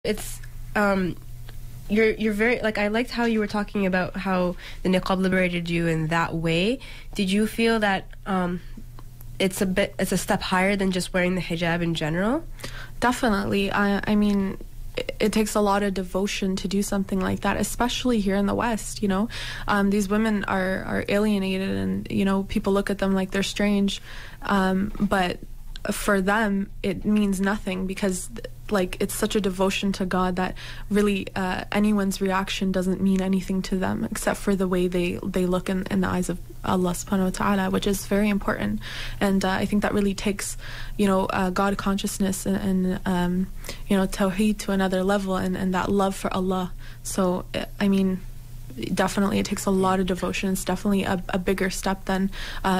It's you're very, like, I liked how you were talking about how the niqab liberated you in that way. Did you feel that it's a step higher than just wearing the hijab in general? Definitely. I mean, it takes a lot of devotion to do something like that, especially here in the West, you know. These women are alienated, and, you know, people look at them like they're strange, but for them it means nothing, because like it's such a devotion to God that really anyone's reaction doesn't mean anything to them except for the way they look in the eyes of Allah subhanahu wa ta'ala, which is very important. And I think that really takes, you know, God consciousness and you know, tawheed to another level, and that love for Allah. So I mean, definitely it takes a lot of devotion. It's definitely a bigger step than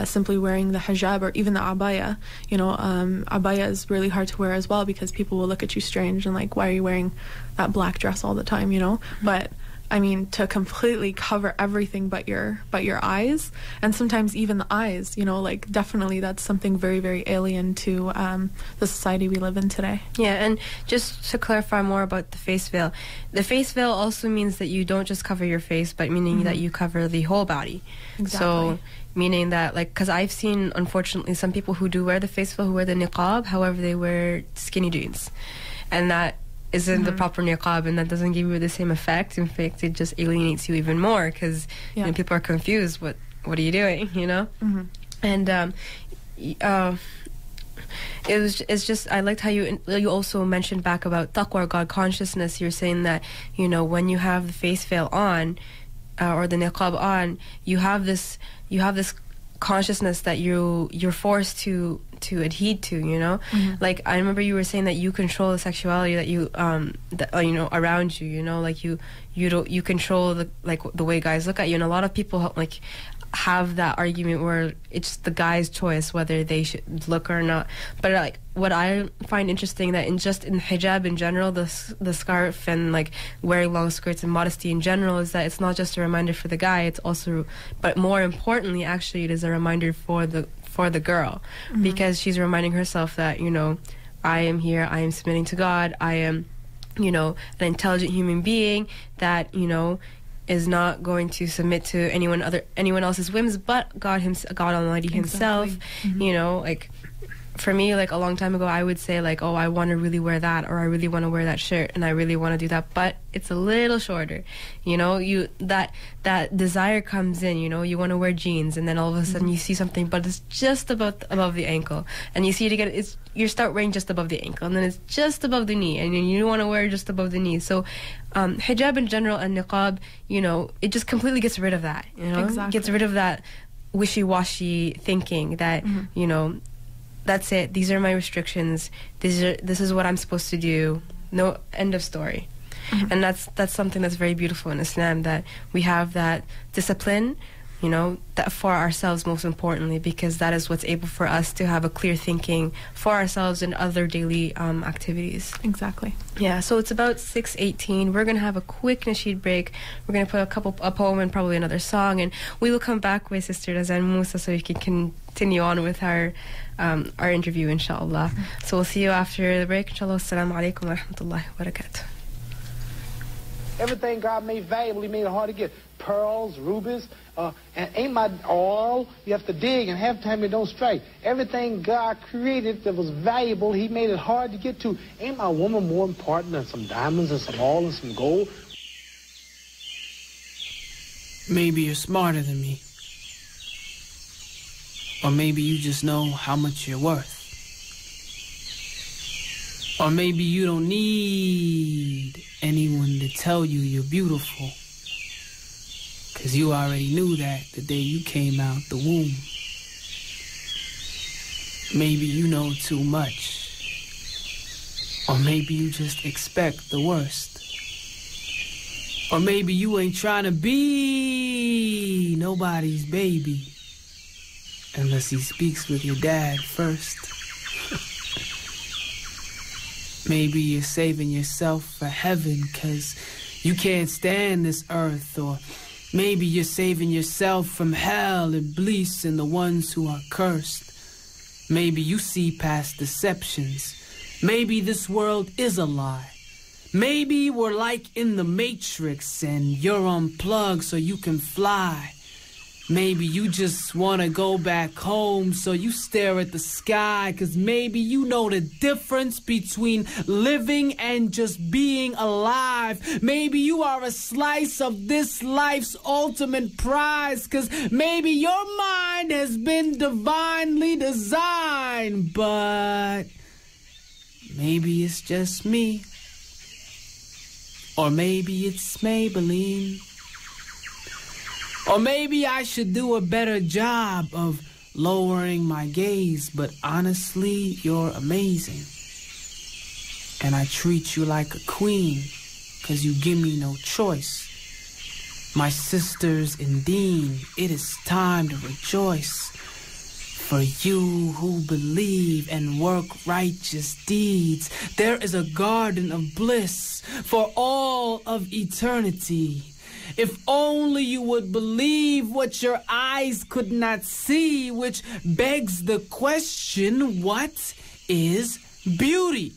simply wearing the hijab or even the abaya. You know, abaya is really hard to wear as well, because people will look at you strange and like, why are you wearing that black dress all the time, you know? But I mean, to completely cover everything but your eyes, and sometimes even the eyes, you know, like definitely that's something very, very alien to the society we live in today. Yeah, and just to clarify more about the face veil also means that you don't just cover your face, but meaning that you cover the whole body. Exactly. So meaning that, like, because I've seen, unfortunately, some people who do wear the face veil, who wear the niqab, however they wear skinny jeans, and that isn't the proper niqab, and that doesn't give you the same effect. In fact, it just alienates you even more, because you know, people are confused. What are you doing, you know? And it's just, I liked how you also mentioned back about taqwa, God consciousness. You're saying that, you know, when you have the face veil on or the niqab on, you have this consciousness that you're forced to adhere to, you know. Like, I remember you were saying that you control the sexuality that you you know, around you, you know, like you control the way guys look at you. And a lot of people like have that argument where it's the guy's choice whether they should look or not. But like, what I find interesting, that in hijab in general, the scarf and like wearing long skirts and modesty in general, is that it's not just a reminder for the guy, it's also, but more importantly actually, it is a reminder for the girl, because she's reminding herself that, you know, I am here, I am submitting to God, I am, you know, an intelligent human being that, you know, is not going to submit to anyone else's whims but God Almighty Himself. You know, like, for me, like a long time ago, I would say like, oh, I want to really wear that, or I really want to wear that shirt, and I really want to do that, but it's a little shorter. You know, that desire comes in. You know, you want to wear jeans, and then all of a sudden you see something, but it's just above the ankle, and you see it again. You start wearing just above the ankle, and then it's just above the knee, and you want to wear just above the knee. So, hijab in general and niqab, you know, it just completely gets rid of that. You know, exactly. Gets rid of that wishy-washy thinking that you know, that's it, these are my restrictions, this is what I'm supposed to do, no, end of story. And that's something that's very beautiful in Islam, that we have that discipline, you know, that for ourselves most importantly, because that is what's able for us to have a clear thinking for ourselves and other daily activities. Exactly. Yeah, so it's about 6:18. We're going to have a quick nasheed break. We're going to put a poem and probably another song, and we will come back with Sister Razan Musa so we can continue on with our interview, inshallah. So we'll see you after the break, inshallah. Assalamu alaikum wa rahmatullahi wa barakatuh. Everything God made valuable, He made it hard to get. Pearls, rubies, and ain't my all. You have to dig, and half the time it don't strike. Everything God created that was valuable, He made it hard to get to. Ain't my woman more important than some diamonds and some oil and some gold? Maybe you're smarter than me. Or maybe you just know how much you're worth. Or maybe you don't need anyone to tell you you're beautiful, 'cause you already knew that the day you came out the womb. Maybe you know too much. Or maybe you just expect the worst. Or maybe you ain't trying to be nobody's baby unless he speaks with your dad first. Maybe you're saving yourself for heaven 'cause you can't stand this earth. Or maybe you're saving yourself from hell, Iblis, and the ones who are cursed. Maybe you see past deceptions. Maybe this world is a lie. Maybe we're like in the Matrix and you're unplugged so you can fly. Maybe you just want to go back home so you stare at the sky, 'cause maybe you know the difference between living and just being alive. Maybe you are a slice of this life's ultimate prize, 'cause maybe your mind has been divinely designed, but maybe it's just me. Or maybe it's Maybelline. Or maybe I should do a better job of lowering my gaze, but honestly, you're amazing. And I treat you like a queen, 'cause you give me no choice. My sisters in Dean, it is time to rejoice. For you who believe and work righteous deeds, there is a garden of bliss for all of eternity. If only you would believe what your eyes could not see, which begs the question, what is beauty?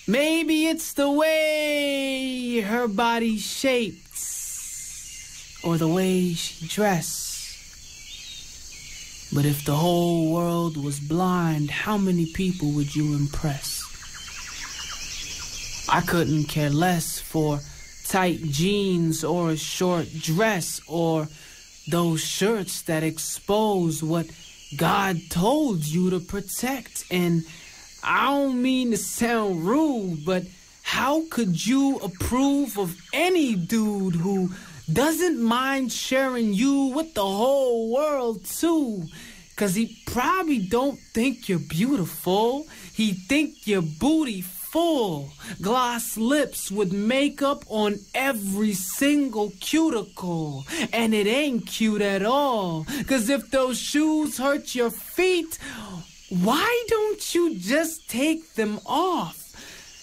Maybe it's the way her body shapes, or the way she dresses. But if the whole world was blind, how many people would you impress? I couldn't care less for tight jeans or a short dress or those shirts that expose what God told you to protect. And I don't mean to sound rude, but how could you approve of any dude who doesn't mind sharing you with the whole world too? 'Cause he probably don't think you're beautiful. He think your booty full, gloss lips with makeup on every single cuticle, and it ain't cute at all. 'Cause if those shoes hurt your feet, why don't you just take them off?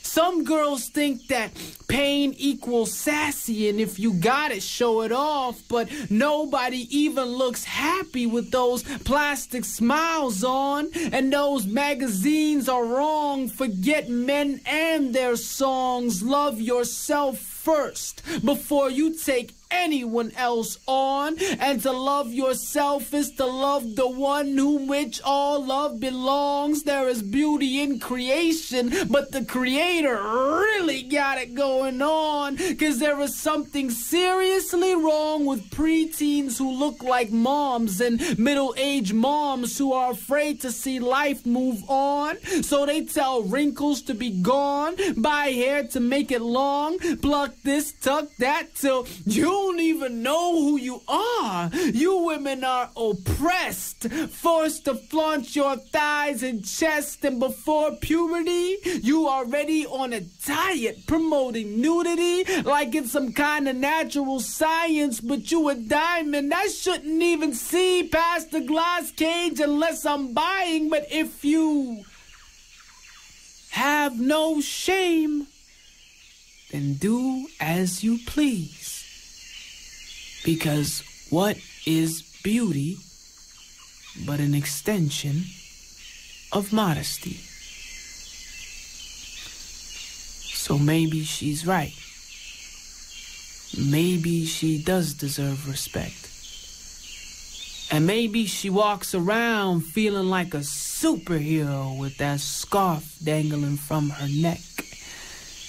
Some girls think that pain equals sassy, and if you got it, show it off. But nobody even looks happy with those plastic smiles on. And those magazines are wrong. Forget men and their songs. Love yourself first before you take anyone else on. And to love yourself is to love the one whom which all love belongs. There is beauty in creation, but the creator really got it going on. 'Cause there is something seriously wrong with preteens who look like moms and middle-aged moms who are afraid to see life move on. So they tell wrinkles to be gone, buy hair to make it long, pluck this, tuck that, till you don't even know who you are. You women are oppressed, forced to flaunt your thighs and chest, and before puberty, you are already on a diet promoting nudity like it's some kind of natural science. But you a diamond, I shouldn't even see past the glass cage unless I'm buying. But if you have no shame, then do as you please. Because what is beauty but an extension of modesty? So maybe she's right. Maybe she does deserve respect. And maybe she walks around feeling like a superhero with that scarf dangling from her neck.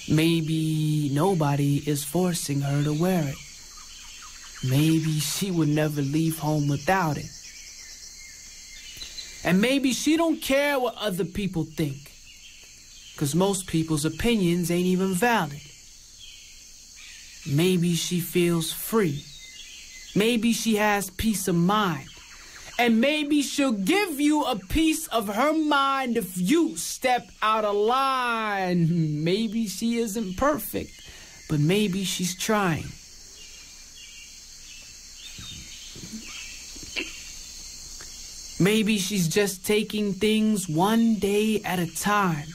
Maybe nobody is forcing her to wear it. Maybe she would never leave home without it. And maybe she don't care what other people think, 'cause most people's opinions ain't even valid. Maybe she feels free. Maybe she has peace of mind. And maybe she'll give you a piece of her mind if you step out of line. Maybe she isn't perfect, but maybe she's trying. Maybe she's just taking things one day at a time.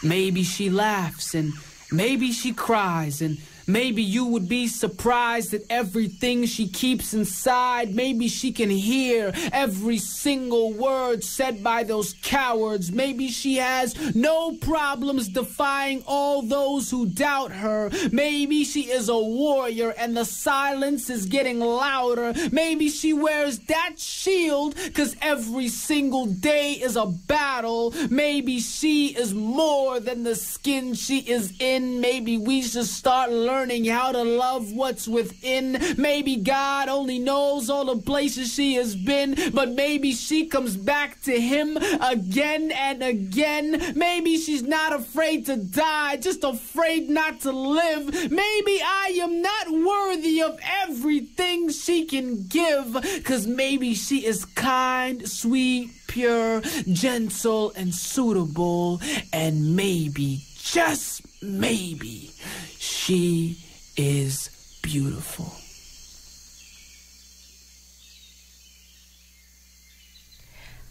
Maybe she laughs, and maybe she cries, and Maybe you would be surprised at everything she keeps inside. Maybe she can hear every single word said by those cowards. Maybe she has no problems defying all those who doubt her. Maybe she is a warrior and the silence is getting louder. Maybe she wears that shield 'cause every single day is a battle. Maybe she is more than the skin she is in. Maybe we should start learning how to love what's within. Maybe God only knows all the places she has been, but maybe she comes back to him again and again. Maybe she's not afraid to die, just afraid not to live. Maybe I am not worthy of everything she can give, 'cause maybe she is kind, sweet, pure, gentle, and suitable, and maybe, just maybe, she is beautiful.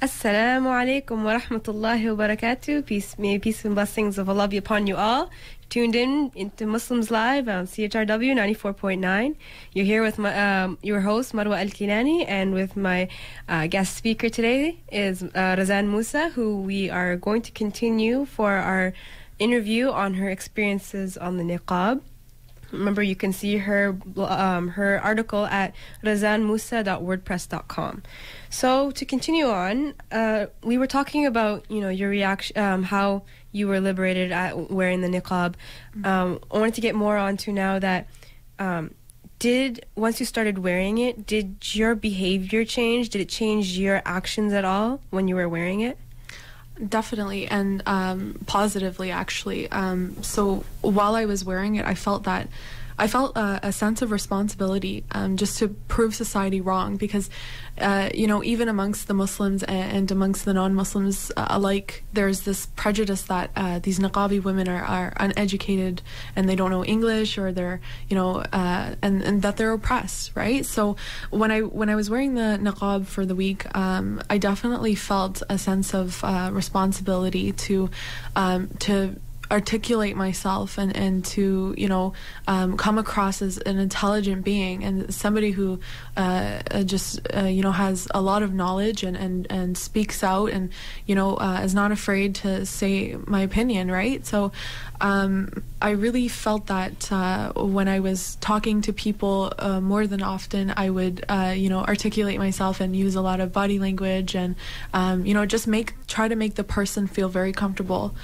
Assalamu alaikum wa rahmatullahi wa barakatuh. May peace and blessings of Allah be upon you all. Tuned in into Muslims Live on CHRW 94.9. You're here with your host, Marwa Al-Kinani, and with my guest speaker today is Razan Musa, who we are going to continue for our interview on her experiences on the niqab. Remember, you can see her article at razanmusa.wordpress.com. So to continue on, we were talking about your reaction, how you were liberated at wearing the niqab. I wanted to get more onto now that once you started wearing it, did your behavior change? Did it change your actions at all when you were wearing it? Definitely, and positively, actually. So while I was wearing it, I felt a sense of responsibility just to prove society wrong, because even amongst the Muslims and amongst the non-Muslims alike, there's this prejudice that these niqabi women are uneducated and they don't know English, or they're and that they're oppressed, right? So when I was wearing the niqab for the week, I definitely felt a sense of responsibility to articulate myself and to come across as an intelligent being and somebody who has a lot of knowledge and speaks out and is not afraid to say my opinion, right? So I really felt that when I was talking to people more than often, I would articulate myself and use a lot of body language and just try to make the person feel very comfortable,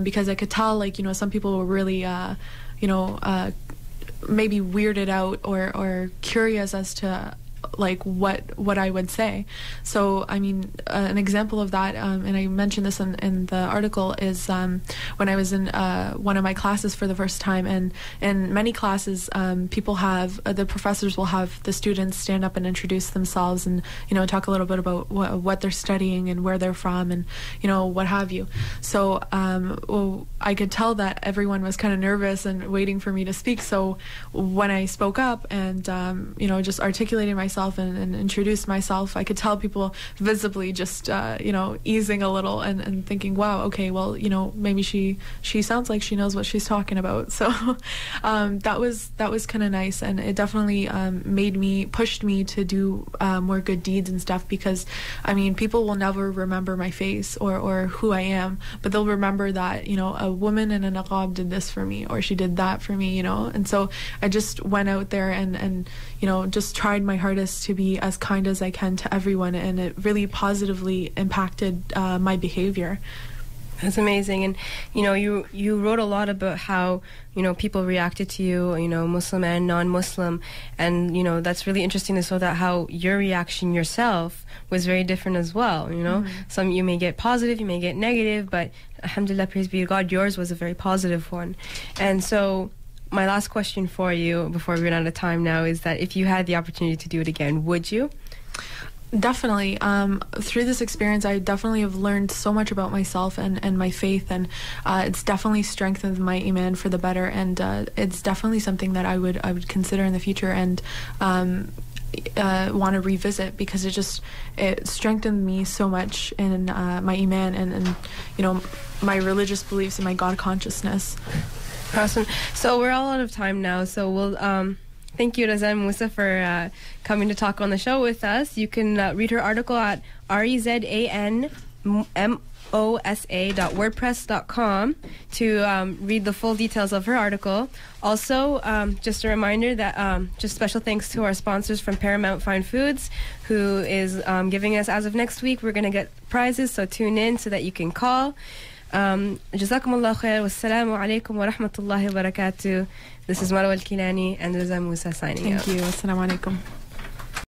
because I could tell some people were really maybe weirded out or curious as to what I would say. So I mean, an example of that, and I mentioned this in the article, is when I was in one of my classes for the first time, and in many classes people have the professors will have the students stand up and introduce themselves and talk a little bit about what they're studying and where they're from and what have you. So I could tell that everyone was kind of nervous and waiting for me to speak. So when I spoke up and just articulating myself and introduced myself, I could tell people visibly just easing a little and thinking, wow, okay, well, maybe she sounds like she knows what she's talking about. So that was kind of nice, and it definitely pushed me to do more good deeds and stuff, because I mean, people will never remember my face or who I am, but they'll remember that a woman in a niqab did this for me, or she did that for me, and so I just went out there and just tried my hardest to be as kind as I can to everyone, and it really positively impacted my behavior. That's amazing. And you wrote a lot about how people reacted to you, Muslim and non-Muslim, and that's really interesting to show that how your reaction yourself was very different as well. Some you may get positive, you may get negative, but alhamdulillah, praise be to God, yours was a very positive one. And so my last question for you before we run out of time now is that if you had the opportunity to do it again, would you? Definitely. Through this experience, I definitely have learned so much about myself and my faith, and it's definitely strengthened my iman for the better, and it's definitely something that I would consider in the future and want to revisit, because it strengthened me so much in my iman and my religious beliefs and my God consciousness. Awesome. So we're all out of time now. So we'll thank you, Raza Musa, for coming to talk on the show with us. You can read her article at rezanmosa.wordpress.com to read the full details of her article. Also, just a reminder that just special thanks to our sponsors from Paramount Fine Foods, who is giving us, as of next week, we're going to get prizes, so tune in so that you can call. Jazakumullah khair. Wassalamu alaikum wa rahmatullahi wa barakatuh. This is Marwa Al-Kilani and Raza Musa signing out. Thank you. Assalamu alaikum.